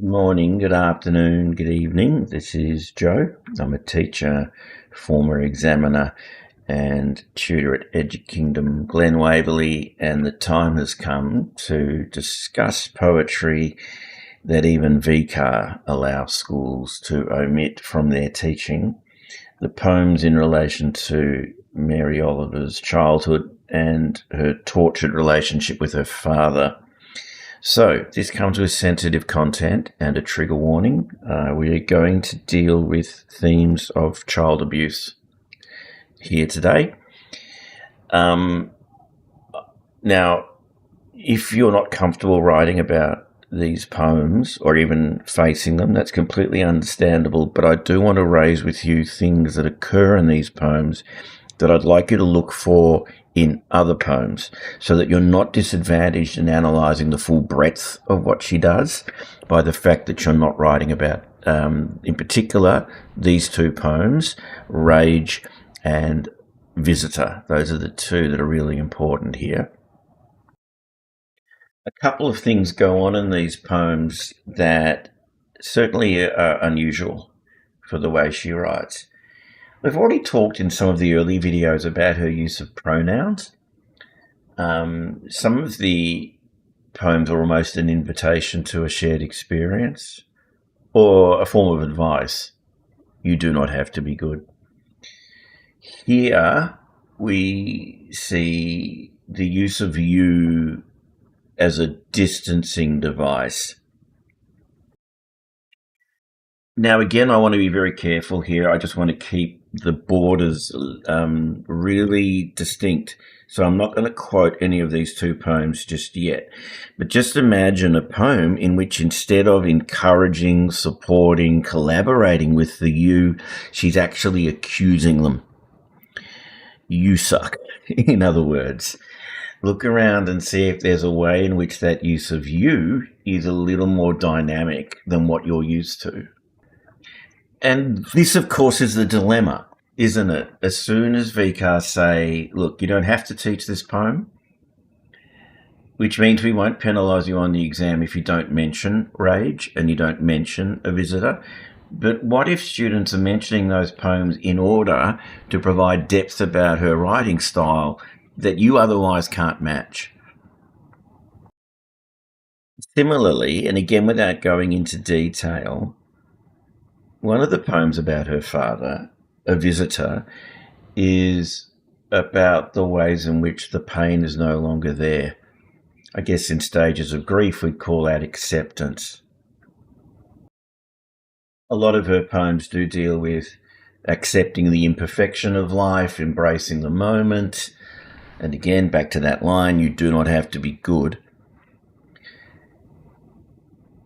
Good morning, good afternoon, good evening. This is Joe. I'm a teacher, former examiner, and tutor at EduKingdom Glen Waverley, and the time has come to discuss poetry that even VCAA allows schools to omit from their teaching. The poems in relation to Mary Oliver's childhood and her tortured relationship with her father. So this comes with sensitive content and a trigger warning. We are going to deal with themes of child abuse here today. Now, if you're not comfortable writing about these poems or even facing them, that's completely understandable. But I do want to raise with you things that occur in these poems that I'd like you to look for in other poems, so that you're not disadvantaged in analysing the full breadth of what she does by the fact that you're not writing about, in particular, these two poems, Rage and Visitor. Those are the two that are really important here. A couple of things go on in these poems that certainly are unusual for the way she writes. We've already talked in some of the early videos about her use of pronouns. Some of the poems are almost an invitation to a shared experience or a form of advice. You do not have to be good. Here we see the use of you as a distancing device. Now, again, I want to be very careful here. I just want to keep the borders really distinct. So I'm not going to quote any of these two poems just yet. But just imagine a poem in which instead of encouraging, supporting, collaborating with the you, she's actually accusing them. You suck, in other words. Look around and see if there's a way in which that use of you is a little more dynamic than what you're used to. And this, of course, is the dilemma, isn't it? As soon as VCAA say, look, you don't have to teach this poem, which means we won't penalise you on the exam if you don't mention rage and you don't mention a visitor. But what if students are mentioning those poems in order to provide depth about her writing style that you otherwise can't match? Similarly, and again without going into detail, one of the poems about her father, A Visitor, is about the ways in which the pain is no longer there. I guess in stages of grief we'd call that acceptance. A lot of her poems do deal with accepting the imperfection of life, embracing the moment, and again, back to that line, you do not have to be good.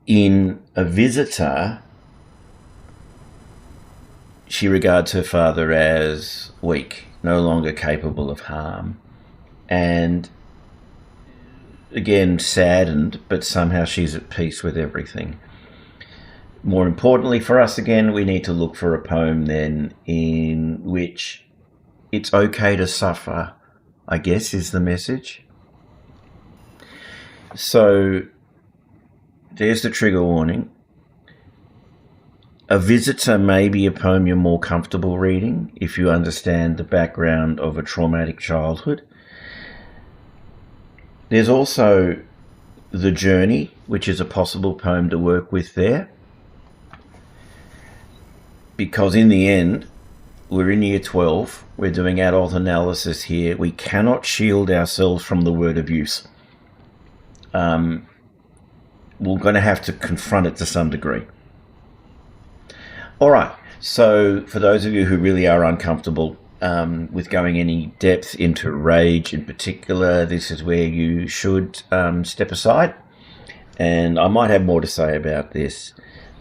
In A Visitor, she regards her father as weak, no longer capable of harm, and again saddened, but somehow she's at peace with everything. More importantly for us, again, we need to look for a poem then in which it's okay to suffer, I guess, is the message. So there's the trigger warning. A Visitor may be a poem you're more comfortable reading if you understand the background of a traumatic childhood. There's also The Journey, which is a possible poem to work with there. Because in the end, we're in year 12, we're doing adult analysis here. We cannot shield ourselves from the word abuse. We're going to have to confront it to some degree. All right, so for those of you who really are uncomfortable with going any depth into rage in particular, this is where you should step aside. And I might have more to say about this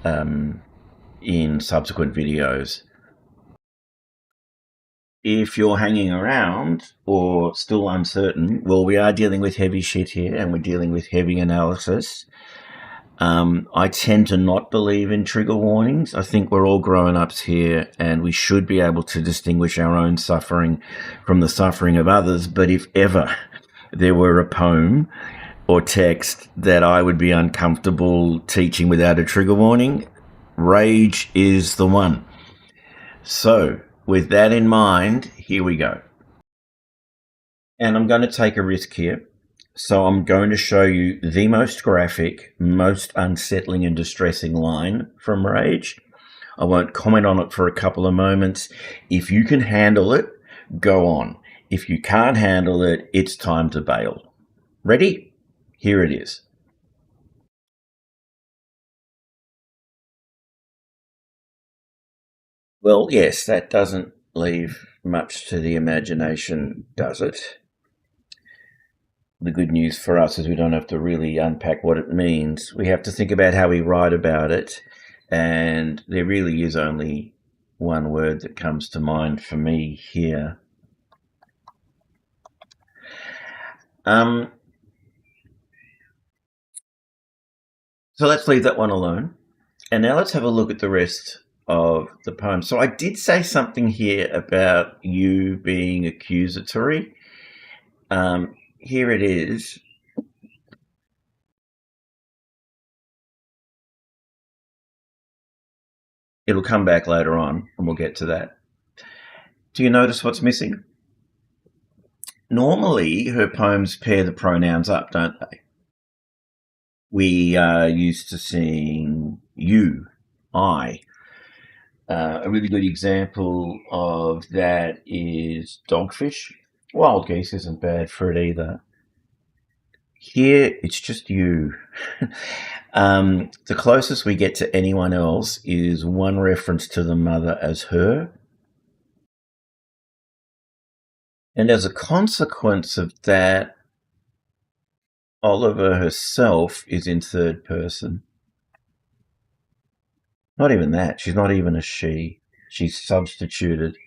in subsequent videos. If you're hanging around or still uncertain, well, we are dealing with heavy shit here and we're dealing with heavy analysis. I tend to not believe in trigger warnings. I think we're all grown-ups here and we should be able to distinguish our own suffering from the suffering of others. But if ever there were a poem or text that I would be uncomfortable teaching without a trigger warning, rage is the one. So, with that in mind, here we go. And I'm going to take a risk here. So I'm going to show you the most graphic, most unsettling and distressing line from Rage. I won't comment on it for a couple of moments. If you can handle it, go on. If you can't handle it, it's time to bail. Ready? Here it is. Well, yes, that doesn't leave much to the imagination, does it? The good news for us is we don't have to really unpack what it means. We have to think about how we write about it, and there really is only one word that comes to mind for me here. So let's leave that one alone. And now let's have a look at the rest of the poem. So I did say something here about you being accusatory. Here it is. It'll come back later on, and we'll get to that. Do you notice what's missing? Normally, her poems pair the pronouns up, don't they? We are used to seeing you, I. A really good example of that is Dogfish. Wild Geese isn't bad for it either. Here, it's just you. The closest we get to anyone else is one reference to the mother as her. And as a consequence of that, Oliver herself is in third person. Not even that. She's not even a she. She's substituted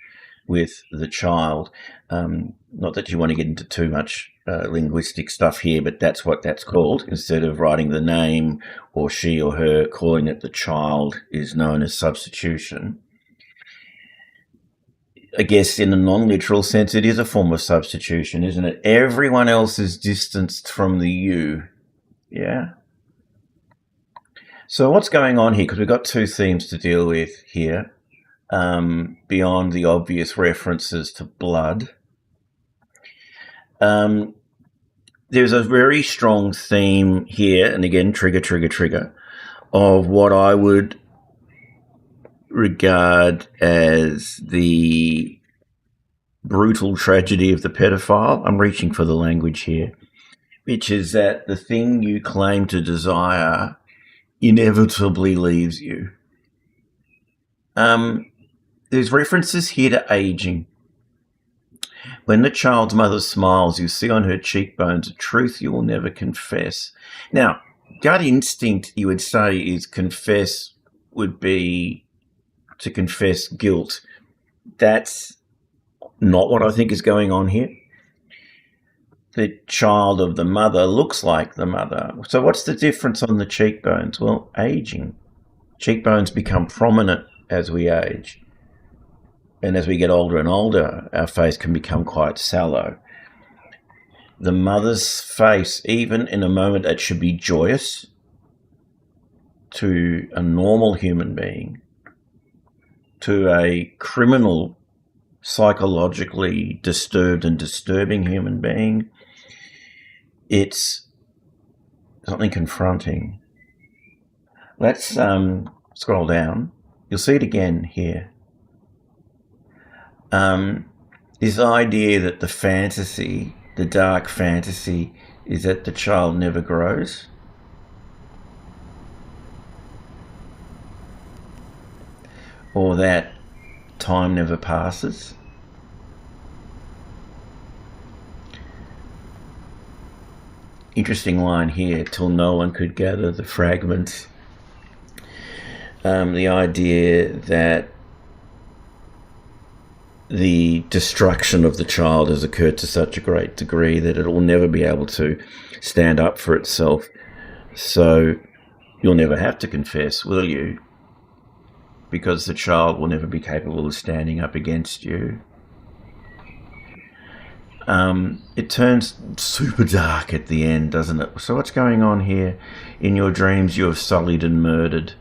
with the child. Not that you want to get into too much linguistic stuff here, but that's what that's called. Instead of writing the name or she or her, calling it the child is known as substitution. I guess in a non-literal sense, it is a form of substitution, isn't it? Everyone else is distanced from the you. Yeah? So what's going on here? Because we've got two themes to deal with here, beyond the obvious references to blood. There's a very strong theme here, and again, trigger, of what I would regard as the brutal tragedy of the pedophile. I'm reaching for the language here, which is that the thing you claim to desire inevitably leaves you. There's references here to aging. When the child's mother smiles, you see on her cheekbones a truth you will never confess. Now, gut instinct, you would say, is confess would be to confess guilt. That's not what I think is going on here. The child of the mother looks like the mother. So what's the difference on the cheekbones? Well, aging. Cheekbones become prominent as we age. And as we get older and older, our face can become quite sallow. The mother's face, even in a moment that should be joyous to a normal human being, to a criminal, psychologically disturbed and disturbing human being, it's something confronting. Let's scroll down. You'll see it again here. This idea that the fantasy, the dark fantasy, is that the child never grows. Or that time never passes. Interesting line here, till no one could gather the fragments. The idea that the destruction of the child has occurred to such a great degree that it will never be able to stand up for itself. So you'll never have to confess, will you? Because the child will never be capable of standing up against you. It turns super dark at the end, doesn't it? So what's going on here? In your dreams, you have sullied and murdered.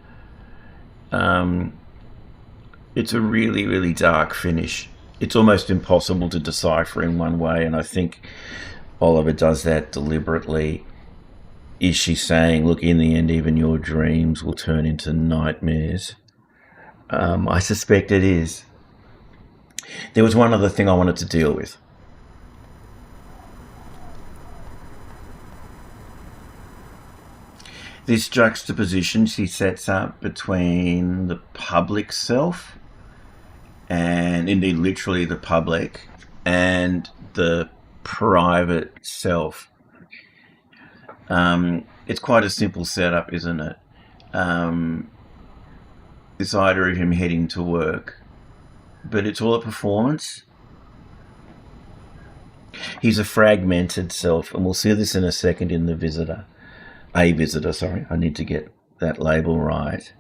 It's a really, really dark finish. It's almost impossible to decipher in one way, and I think Oliver does that deliberately. Is she saying, look, in the end, even your dreams will turn into nightmares? I suspect it is. There was one other thing I wanted to deal with. This juxtaposition she sets up between the public self, and indeed literally the public, and the private self. It's quite a simple setup, isn't it? This idea of him heading to work, but it's all a performance. He's a fragmented self, and we'll see this in a second in the visitor. A visitor, sorry, I need to get that label right.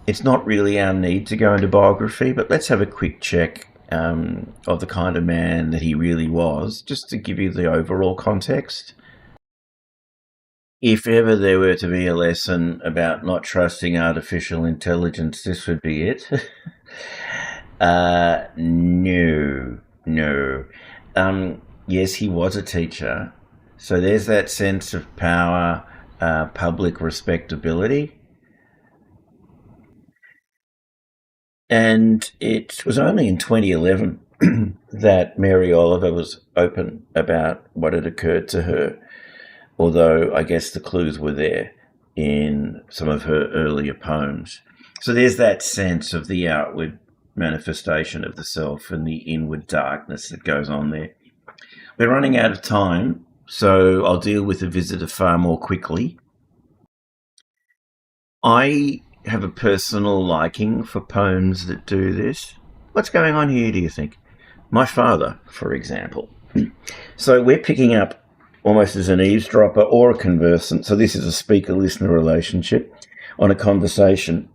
It's not really our need to go into biography, but let's have a quick check of the kind of man that he really was, just to give you the overall context. If ever there were to be a lesson about not trusting artificial intelligence, this would be it. No. Yes, he was a teacher. So there's that sense of power, public respectability. And it was only in 2011 that Mary Oliver was open about what had occurred to her, although I guess the clues were there in some of her earlier poems. So there's that sense of the outward manifestation of the self and the inward darkness that goes on there. We're running out of time, so I'll deal with the visitor far more quickly. I have a personal liking for poems that do this. What's going on here, do you think? My father, for example. So we're picking up almost as an eavesdropper or a conversant. So this is a speaker-listener relationship on a conversation.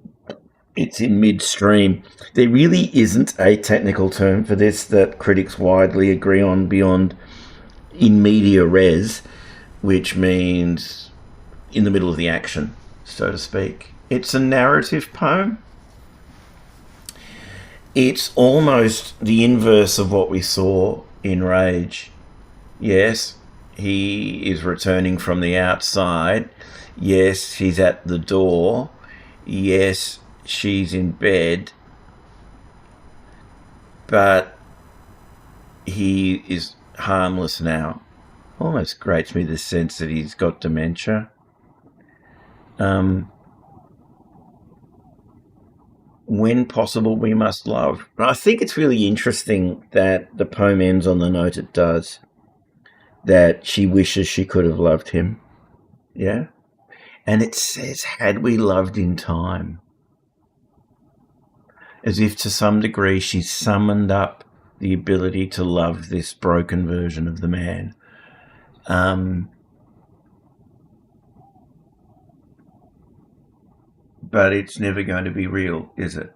It's in midstream. There really isn't a technical term for this that critics widely agree on beyond in media res, which means in the middle of the action, so to speak. It's a narrative poem. It's almost the inverse of what we saw in Rage. Yes, he is returning from the outside. Yes, he's at the door. Yes, she's in bed. But he is harmless now. Almost grates me the sense that he's got dementia. When possible, we must love. I think it's really interesting that the poem ends on the note it does, that she wishes she could have loved him. Yeah? And it says, had we loved in time. As if to some degree she summoned up the ability to love this broken version of the man. But it's never going to be real, is it?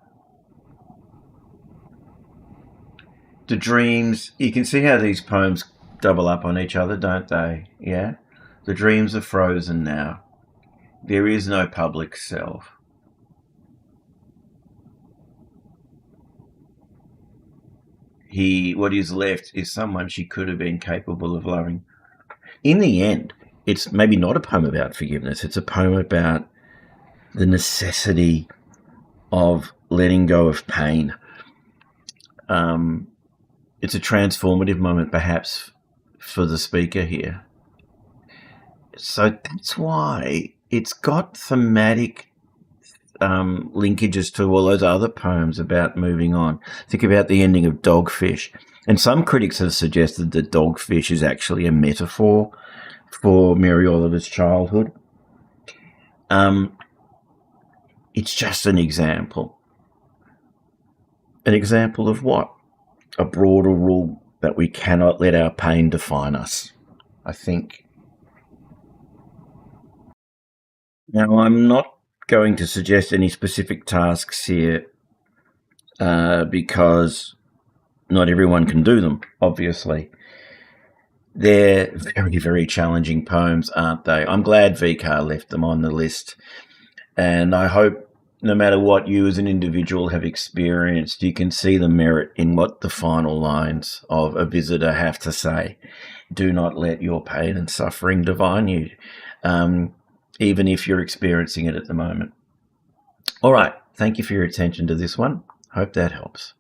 The dreams, you can see how these poems double up on each other, don't they? Yeah? The dreams are frozen now. There is no public self. What is left is someone she could have been capable of loving. In the end, it's maybe not a poem about forgiveness. It's a poem about the necessity of letting go of pain. It's a transformative moment, perhaps, for the speaker here. So that's why it's got thematic linkages to all those other poems about moving on. Think about the ending of Dogfish. And some critics have suggested that Dogfish is actually a metaphor for Mary Oliver's childhood. It's just an example. An example of what? A broader rule that we cannot let our pain define us, I think. Now, I'm not going to suggest any specific tasks here because not everyone can do them, obviously. They're very, very challenging poems, aren't they? I'm glad VCAA left them on the list. And I hope no matter what you as an individual have experienced, you can see the merit in what the final lines of A Visitor have to say. Do not let your pain and suffering divine you, even if you're experiencing it at the moment. All right. Thank you for your attention to this one. Hope that helps.